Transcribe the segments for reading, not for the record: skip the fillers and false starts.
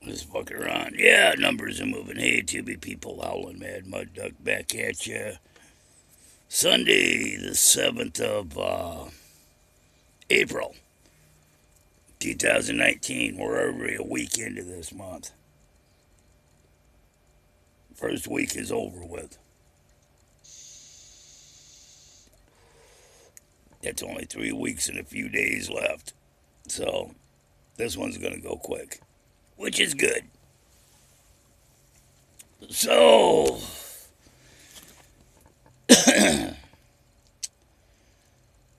Just fucking around. Yeah, numbers are moving. Hey, Tubi people, howling mad mud duck back at you. Sunday, the 7th of April, 2019. We're already a week into this month. First week is over with. It's only 3 weeks and a few days left. So, this one's going to go quick, which is good. So,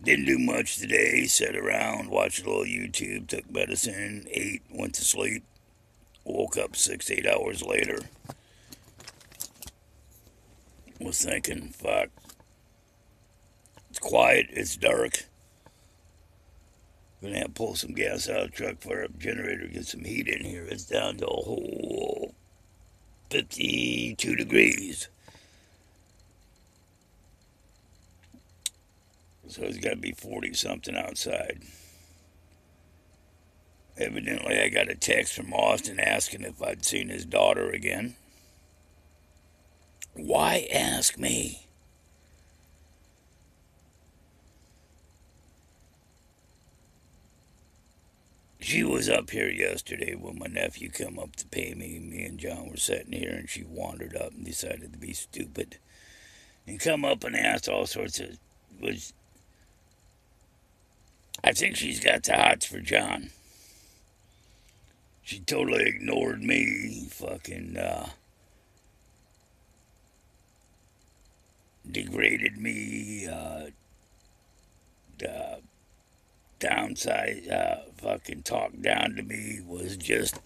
didn't do much today. Sat around, watched a little YouTube, took medicine, ate, went to sleep. Woke up 6, 8 hours later. Was thinking, fuck. It's quiet, it's dark. Gonna have to pull some gas out of the truck, fire up the generator, get some heat in here. It's down to a whole 52 degrees. So it's gotta be 40 something outside. Evidently, I got a text from Austin asking if I'd seen his daughter again. Why ask me? She was up here yesterday when my nephew come up to pay me. Me and John were sitting here, and she wandered up and decided to be stupid and come up and asked all sorts of. Was I think she's got the hots for John. She totally ignored me. Fucking degraded me. Downside. Fucking talked down to me. Was just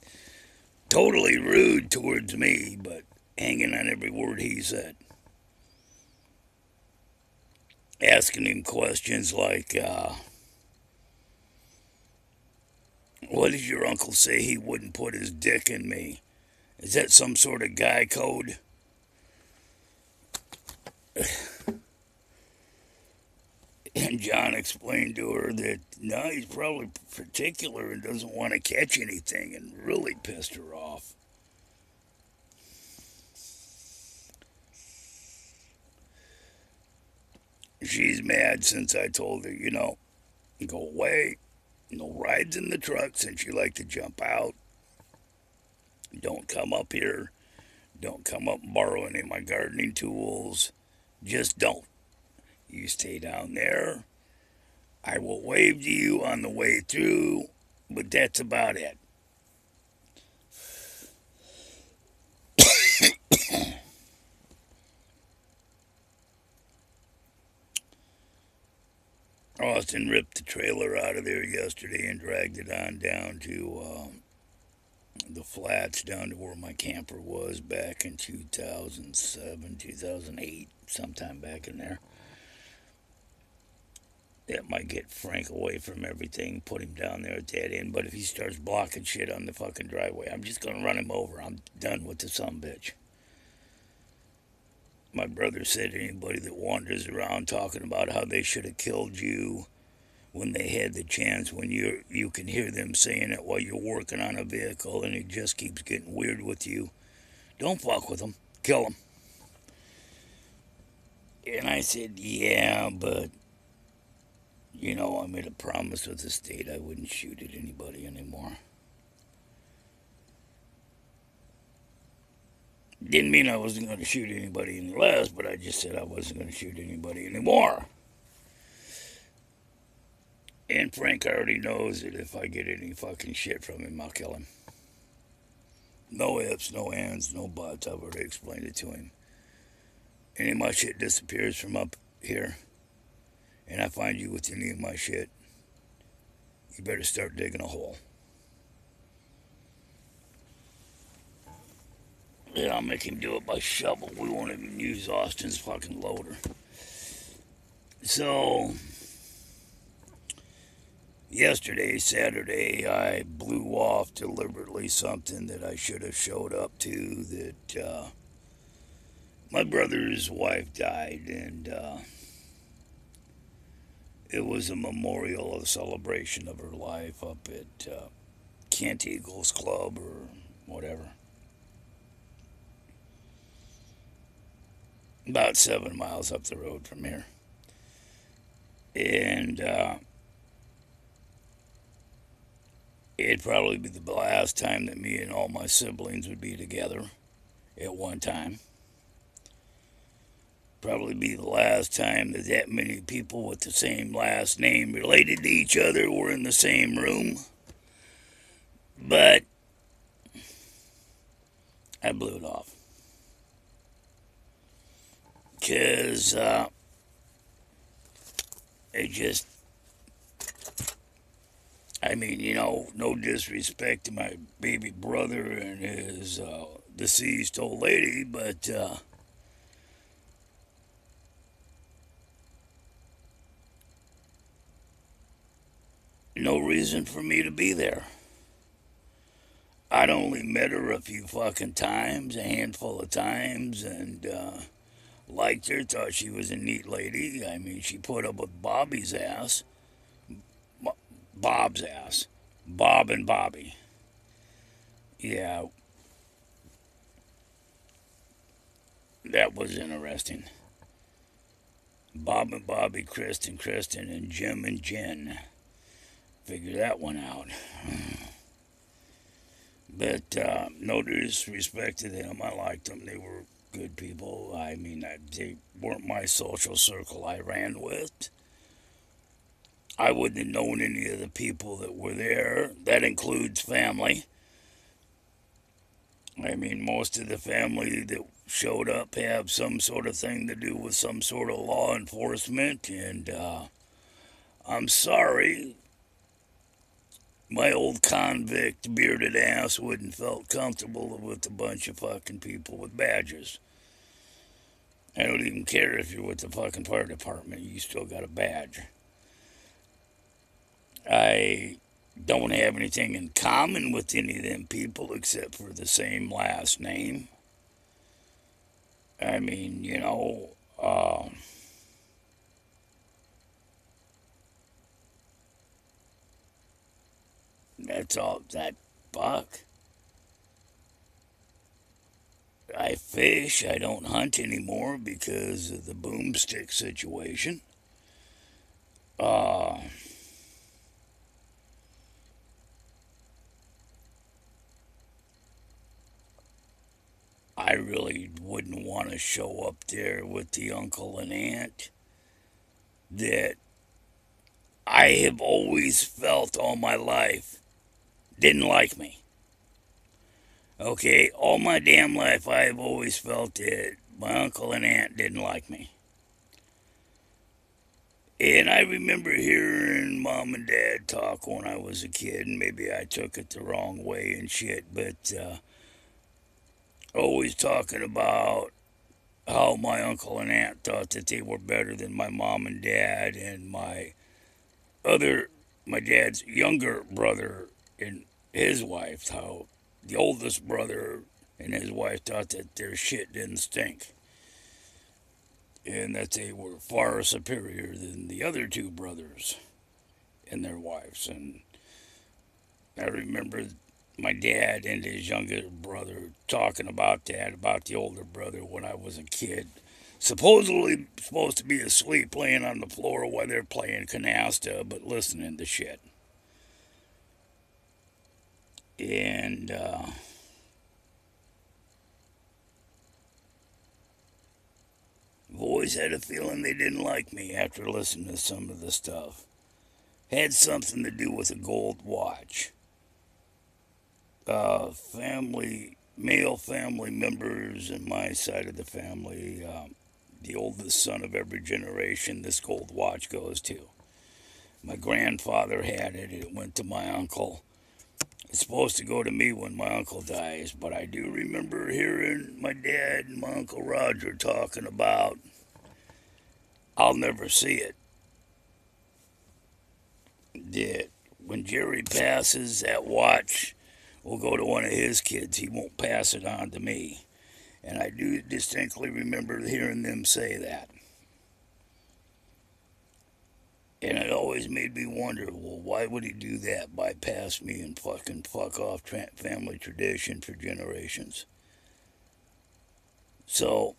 totally rude towards me, but hanging on every word he said. Asking him questions like, what did your uncle say he wouldn't put his dick in me? Is that some sort of guy code? And John explained to her that, no, he's probably particular and doesn't want to catch anything, and really pissed her off. She's mad since I told her, go away. No rides in the truck since you like to jump out. Don't come up here. Don't come up and borrow any of my gardening tools. Just don't. You stay down there. I will wave to you on the way through, but that's about it. Austin ripped the trailer out of there yesterday and dragged it on down to the flats, down to where my camper was back in 2007, 2008, sometime back in there. That might get Frank away from everything, put him down there at that end. But if he starts blocking shit on the fucking driveway, I'm just gonna run him over. I'm done with the sumbitch. My brother said anybody that wanders around talking about how they should have killed you when they had the chance, when you can hear them saying it while you're working on a vehicle, and it just keeps getting weird with you. Don't fuck with them. Kill them. And I said, yeah, but I made a promise with the state I wouldn't shoot at anybody anymore. Didn't mean I wasn't going to shoot anybody any less, but I just said I wasn't going to shoot anybody anymore. And Frank already knows that if I get any fucking shit from him, I'll kill him. No ifs, no ands, no buts. I've already explained it to him. Any of my shit disappears from up here, and I find you with any of my shit, you better start digging a hole. Yeah, I'll make him do it by shovel. We won't even use Austin's fucking loader. So, yesterday, Saturday, I blew off deliberately something that I should have showed up to. That my brother's wife died, and it was a memorial, a celebration of her life up at Kent Eagles Club, or whatever. About 7 miles up the road from here. And it'd probably be the last time that me and all my siblings would be together at one time. Probably be the last time that that many people with the same last name related to each other were in the same room. But I blew it off. Because it just, I mean, no disrespect to my baby brother and his deceased old lady, but no reason for me to be there. I'd only met her a few fucking times, a handful of times, and liked her, thought she was a neat lady. I mean, she put up with Bobby's ass. Bob's ass. Bob and Bobby. Yeah, that was interesting. Bob and Bobby, Kristen, and Jim and Jen. Figure that one out. But no disrespect to them. I liked them. They were good people. I mean, they weren't my social circle I ran with. I wouldn't have known any of the people that were there. That includes family. I mean, most of the family that showed up have some sort of thing to do with some sort of law enforcement, and I'm sorry, my old convict bearded ass wouldn't felt comfortable with a bunch of fucking people with badges. I don't even care if you're with the fucking fire department, you still got a badge. I don't have anything in common with any of them people except for the same last name. I mean, that's all that fuck. I fish. I don't hunt anymore because of the boomstick situation. Uh, I really wouldn't want to show up there with the uncle and aunt that I have always felt all my life didn't like me. Okay, all my damn life I have always felt that my uncle and aunt didn't like me. And I remember hearing mom and dad talk when I was a kid, and maybe I took it the wrong way and shit, but always talking about how my uncle and aunt thought that they were better than my mom and dad, and my dad's younger brother and his wife, how the oldest brother and his wife thought that their shit didn't stink. And that they were far superior than the other two brothers and their wives. And I remember my dad and his younger brother talking about that, about the older brother when I was a kid. Supposedly supposed to be asleep laying on the floor while they're playing canasta, but listening to shit. And I've always had a feeling they didn't like me after listening to some of the stuff. Had something to do with a gold watch. Male family members in my side of the family, the oldest son of every generation this gold watch goes to. My grandfather had it. It went to my uncle. It's supposed to go to me when my uncle dies, but I do remember hearing my dad and my Uncle Roger talking about, I'll never see it. That when Jerry passes, that watch will go to one of his kids. He won't pass it on to me. And I do distinctly remember hearing them say that. And it always made me wonder, well, why would he do that? Bypass me and fucking fuck off family tradition for generations. So,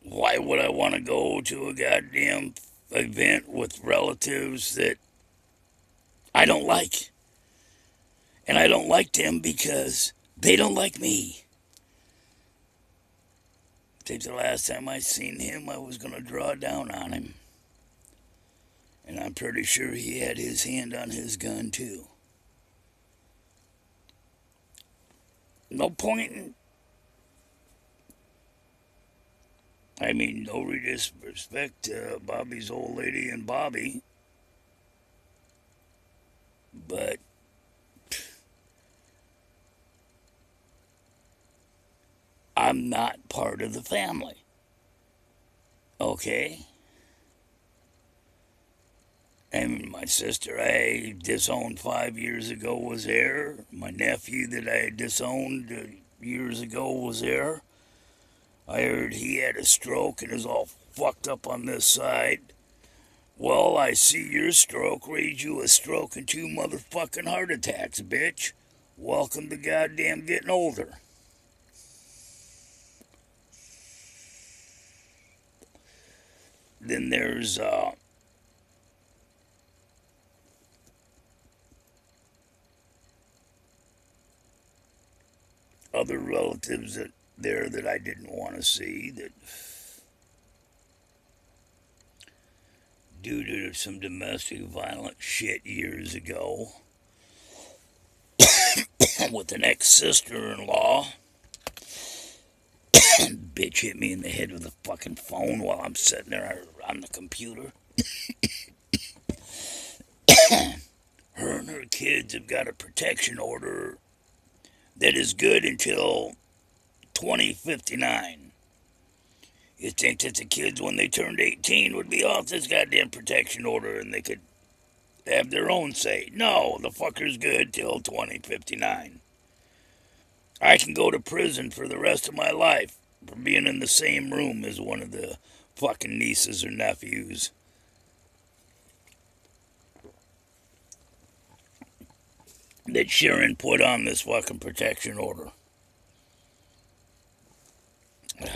why would I want to go to a goddamn event with relatives that I don't like? And I don't like them because they don't like me. I think the last time I seen him, I was going to draw down on him. And I'm pretty sure he had his hand on his gun, too. No point in... I mean, no disrespect to Bobby's old lady and Bobby. But... I'm not part of the family. Okay? And my sister I disowned 5 years ago was there. My nephew that I disowned years ago was there. I heard he had a stroke and is all fucked up on this side. Well, I see your stroke raised you a stroke and 2 motherfucking heart attacks, bitch. Welcome to goddamn getting older. Then there's other relatives that I didn't want to see that due to some domestic violence shit years ago with an ex-sister-in-law. Bitch hit me in the head with a fucking phone while I'm sitting there on the computer. Her and her kids have got a protection order that is good until 2059. You'd think that the kids, when they turned 18, would be off this goddamn protection order and they could have their own say. No, the fucker's good till 2059. I can go to prison for the rest of my life for being in the same room as one of the fucking nieces or nephews. That Sharon put on this fucking protection order. I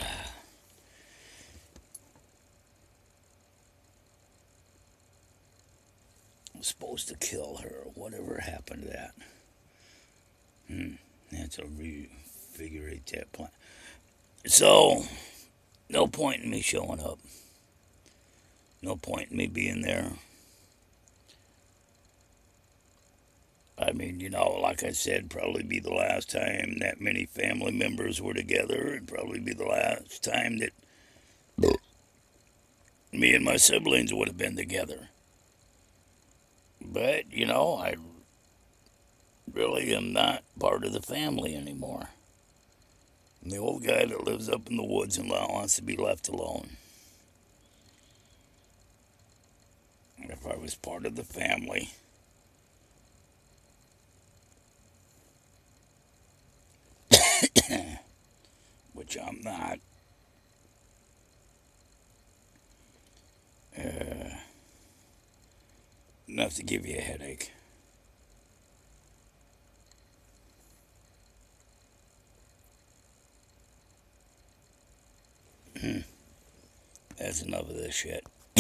was supposed to kill her. Whatever happened to that? That's a refigurate that plan. So, no point in me showing up. No point in me being there. I mean, like I said, probably be the last time that many family members were together. It'd probably be the last time that me and my siblings would have been together. But, I really am not part of the family anymore. I'm the old guy that lives up in the woods and wants to be left alone. If I was part of the family, which I'm not, enough to give you a headache. That's enough of this shit.